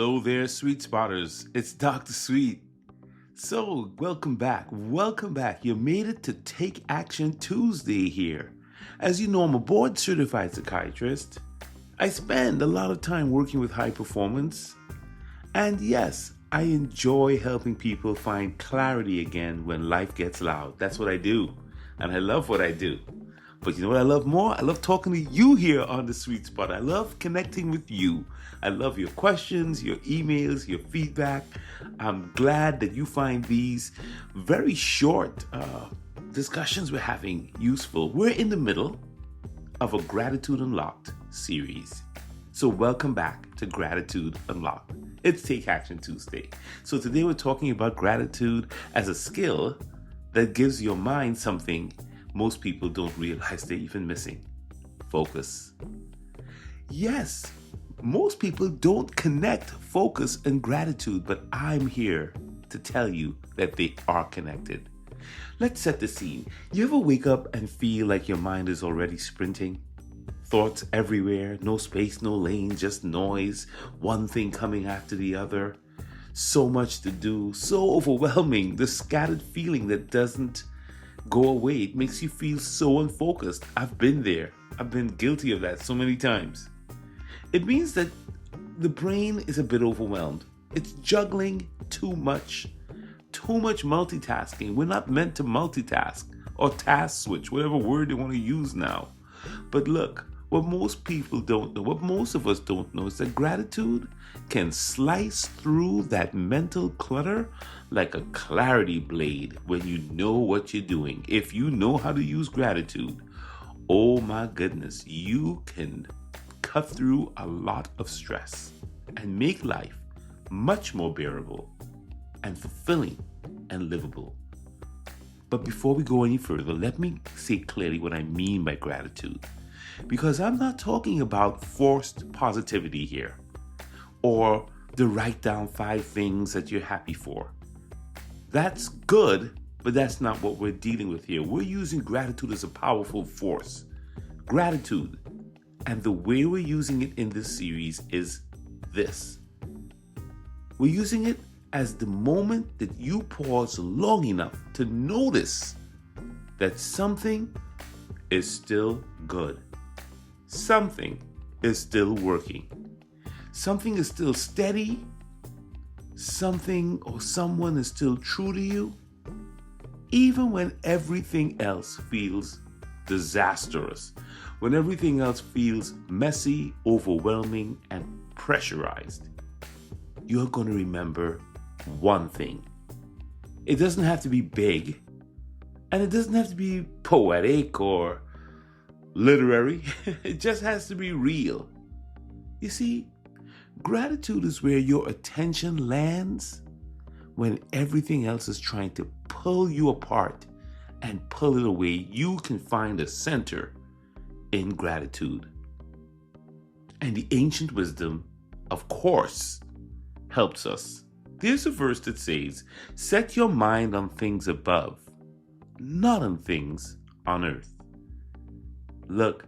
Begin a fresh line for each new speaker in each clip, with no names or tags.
Hello there, Sweet Spotters. It's Dr. Sweet. So, welcome back. Welcome back. You made it to Take Action Tuesday here. As you know, I'm a board certified psychiatrist. I spend a lot of time working with high performance. And yes, I enjoy helping people find clarity again when life gets loud. That's what I do. And I love what I do. But you know what I love more? I love talking to you here on the Sweet Spot. I love connecting with you. I love your questions, your emails, your feedback. I'm glad that you find these very short discussions we're having useful. We're in the middle of a Gratitude Unlocked series. So welcome back to Gratitude Unlocked. It's Take Action Tuesday. So today we're talking about gratitude as a skill that gives your mind something most people don't realize they're even missing. Focus. Yes, most people don't connect focus and gratitude, but I'm here to tell you that they are connected. Let's set the scene. You ever wake up and feel like your mind is already sprinting? Thoughts everywhere, no space, no lane, just noise, one thing coming after the other. So much to do, so overwhelming, the scattered feeling that doesn't go away. It makes you feel so unfocused. I've been there. I've been guilty of that so many times. It means that the brain is a bit overwhelmed. It's juggling too much multitasking. We're not meant to multitask or task switch, whatever word they want to use now. But look, what most people don't know, what most of us don't know is that gratitude can slice through that mental clutter like a clarity blade when you know what you're doing. If you know how to use gratitude, oh my goodness, you can cut through a lot of stress and make life much more bearable and fulfilling and livable. But before we go any further, let me say clearly what I mean by gratitude. Because I'm not talking about forced positivity here or to write down 5 things that you're happy for. That's good, but that's not what we're dealing with here. We're using gratitude as a powerful force. Gratitude, and the way we're using it in this series is this. We're using it as the moment that you pause long enough to notice that something is still good. Something is still working. Something is still steady. Something or someone is still true to you. Even when everything else feels disastrous. When everything else feels messy, overwhelming, and pressurized. You're going to remember one thing. It doesn't have to be big. And it doesn't have to be poetic or literary. It just has to be real. You see, gratitude is where your attention lands when everything else is trying to pull you apart and pull it away. You can find a center in gratitude. And the ancient wisdom, of course, helps us. There's a verse that says, "Set your mind on things above, not on things on earth." Look,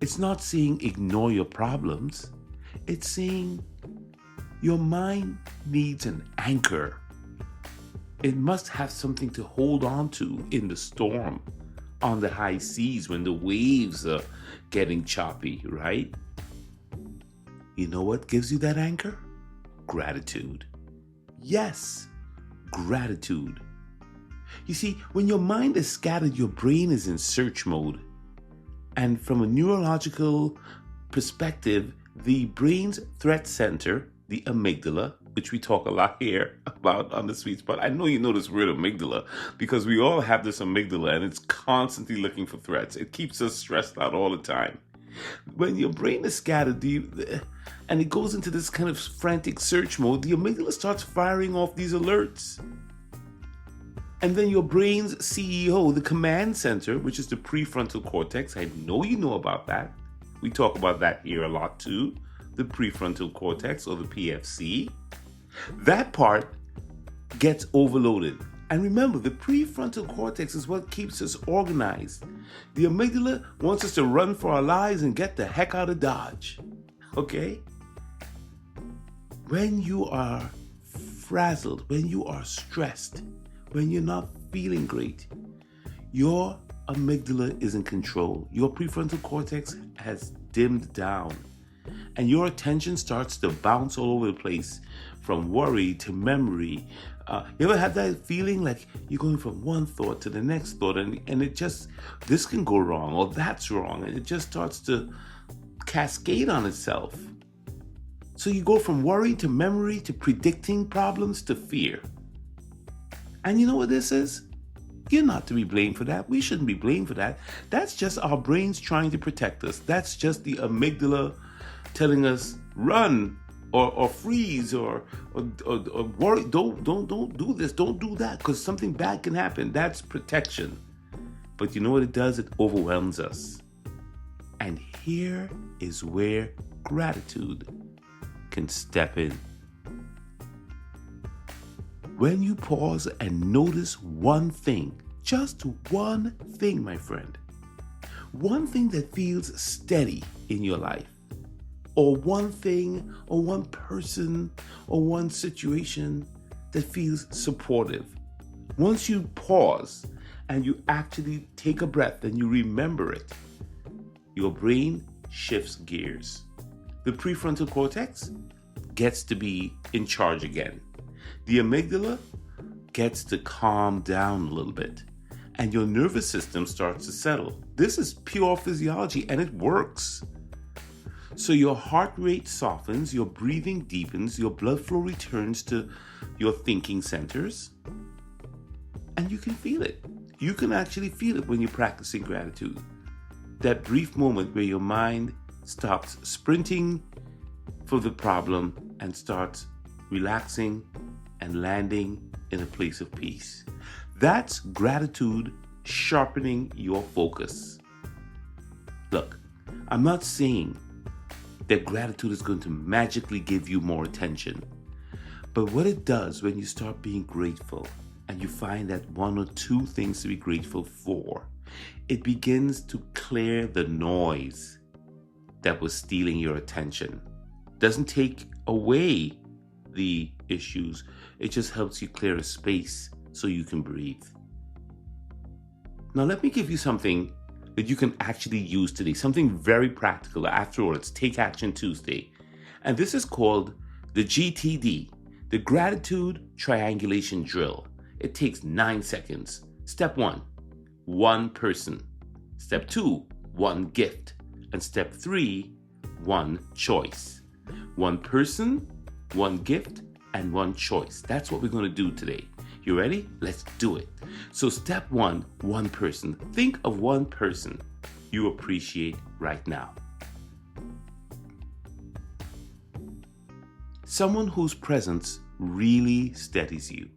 it's not saying ignore your problems. It's saying your mind needs an anchor. It must have something to hold on to in the storm, on the high seas when the waves are getting choppy, right? You know what gives you that anchor? Gratitude. Yes, gratitude. You see, when your mind is scattered, your brain is in search mode. And from a neurological perspective, the brain's threat center, the amygdala, which we talk a lot here about on the Sweet Spot. I know you know this word amygdala because we all have this amygdala and it's constantly looking for threats. It keeps us stressed out all the time. When your brain is scattered and it goes into this kind of frantic search mode, the amygdala starts firing off these alerts. And then your brain's CEO, the command center, which is the prefrontal cortex, I know you know about that. We talk about that here a lot too. The prefrontal cortex, or the PFC. That part gets overloaded. And remember, the prefrontal cortex is what keeps us organized. The amygdala wants us to run for our lives and get the heck out of Dodge. Okay? When you are frazzled, when you are stressed, when you're not feeling great, your amygdala is in control. Your prefrontal cortex has dimmed down, and your attention starts to bounce all over the place from worry to memory. You ever had that feeling like you're going from one thought to the next thought, and it just, this can go wrong or that's wrong, and it just starts to cascade on itself. So you go from worry to memory to predicting problems to fear. And you know what this is? You're not to be blamed for that. We shouldn't be blamed for that. That's just our brains trying to protect us. That's just the amygdala telling us run or freeze or worry. Don't do this. Don't do that, because something bad can happen. That's protection. But you know what it does? It overwhelms us. And here is where gratitude can step in. When you pause and notice one thing, just one thing, my friend, one thing that feels steady in your life, or one thing, or one person, or one situation that feels supportive. Once you pause and you actually take a breath and you remember it, your brain shifts gears. The prefrontal cortex gets to be in charge again. The amygdala gets to calm down a little bit, and your nervous system starts to settle. This is pure physiology, and it works. So your heart rate softens, your breathing deepens, your blood flow returns to your thinking centers, and you can feel it. You can actually feel it when you're practicing gratitude. That brief moment where your mind stops sprinting for the problem and starts relaxing and landing in a place of peace. That's gratitude sharpening your focus. Look, I'm not saying that gratitude is going to magically give you more attention, but what it does when you start being grateful and you find that one or two things to be grateful for, it begins to clear the noise that was stealing your attention. Doesn't take away the issues, it just helps you clear a space so you can breathe. Now let me give you something that you can actually use today, something very practical. After all, it's Take Action Tuesday, and this is called the GTD, the Gratitude Triangulation Drill. It takes 9 seconds. Step 1, one person. Step 2, one gift. And step 3, one choice. One person, one gift, and one choice. That's what we're going to do today. You ready? Let's do it. So step 1, one person. Think of one person you appreciate right now. Someone whose presence really steadies you.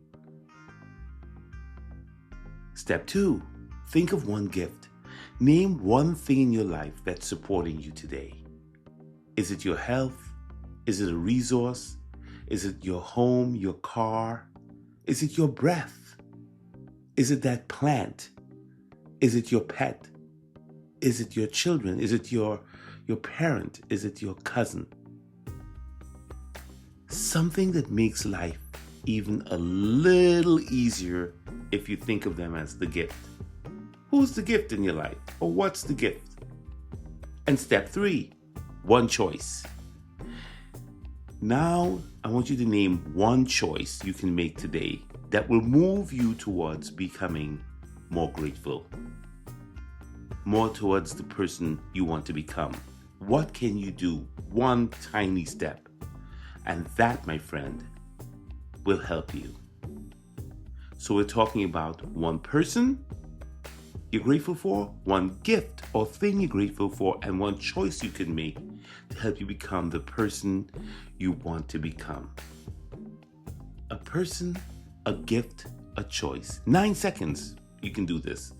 Step 2, think of one gift. Name one thing in your life that's supporting you today. Is it your health? Is it a resource? Is it your home, your car? Is it your breath? Is it that plant? Is it your pet? Is it your children? Is it your parent? Is it your cousin? Something that makes life even a little easier if you think of them as the gift. Who's the gift in your life? Or what's the gift? And step 3, one choice. Now, I want you to name one choice you can make today that will move you towards becoming more grateful, more towards the person you want to become. What can you do? One tiny step. And that, my friend, will help you. So we're talking about one person you're grateful for, one gift or thing you're grateful for, and one choice you can make to help you become the person you want to become. A person, a gift, a choice. 9 seconds, you can do this.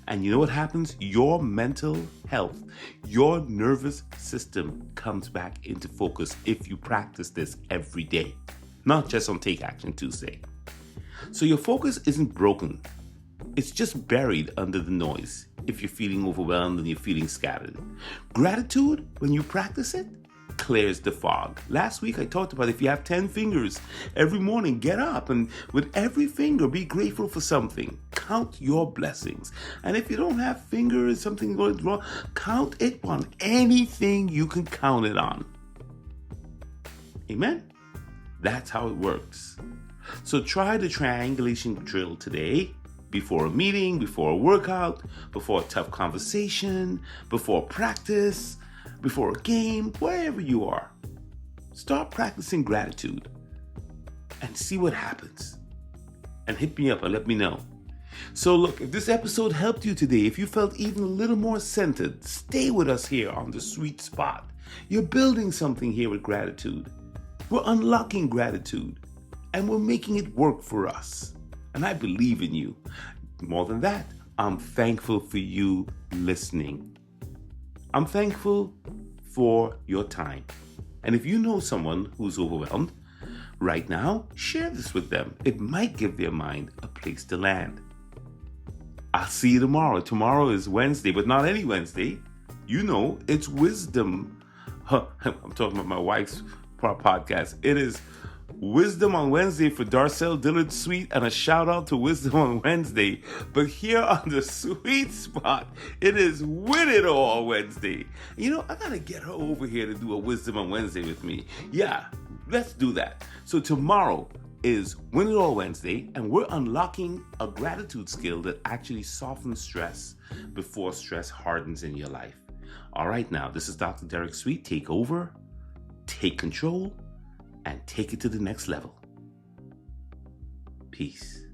And you know what happens? Your mental health, your nervous system comes back into focus if you practice this every day, not just on Take Action Tuesday. So your focus isn't broken. It's just buried under the noise if you're feeling overwhelmed and you're feeling scattered. Gratitude, when you practice it, clears the fog. Last week I talked about if you have 10 fingers, every morning get up and with every finger be grateful for something. Count your blessings. And if you don't have fingers, something going wrong, count it on anything you can count it on. Amen? That's how it works. So try the triangulation drill today, before a meeting, before a workout, before a tough conversation, before practice, before a game, wherever you are. Start practicing gratitude and see what happens. And hit me up and let me know. So look, if this episode helped you today, if you felt even a little more centered, stay with us here on the sweet spot. You're building something here with gratitude. We're unlocking gratitude and we're making it work for us. And I believe in you. More than that, I'm thankful for you listening. I'm thankful for your time. And if you know someone who's overwhelmed right now, share this with them. It might give their mind a place to land. I'll see you tomorrow. Tomorrow is Wednesday, but not any Wednesday. You know, it's wisdom. I'm talking about my wife's podcast. It is Wisdom on Wednesday for Darcel Dillard Sweet, and a shout out to Wisdom on Wednesday. But here on the sweet spot, it is Win It All Wednesday. You know, I gotta get her over here to do a Wisdom on Wednesday with me. Yeah, let's do that. So tomorrow is Win It All Wednesday, and we're unlocking a gratitude skill that actually softens stress before stress hardens in your life. All right, now, this is Dr. Derek Sweet. Take over, take control, and take it to the next level. Peace.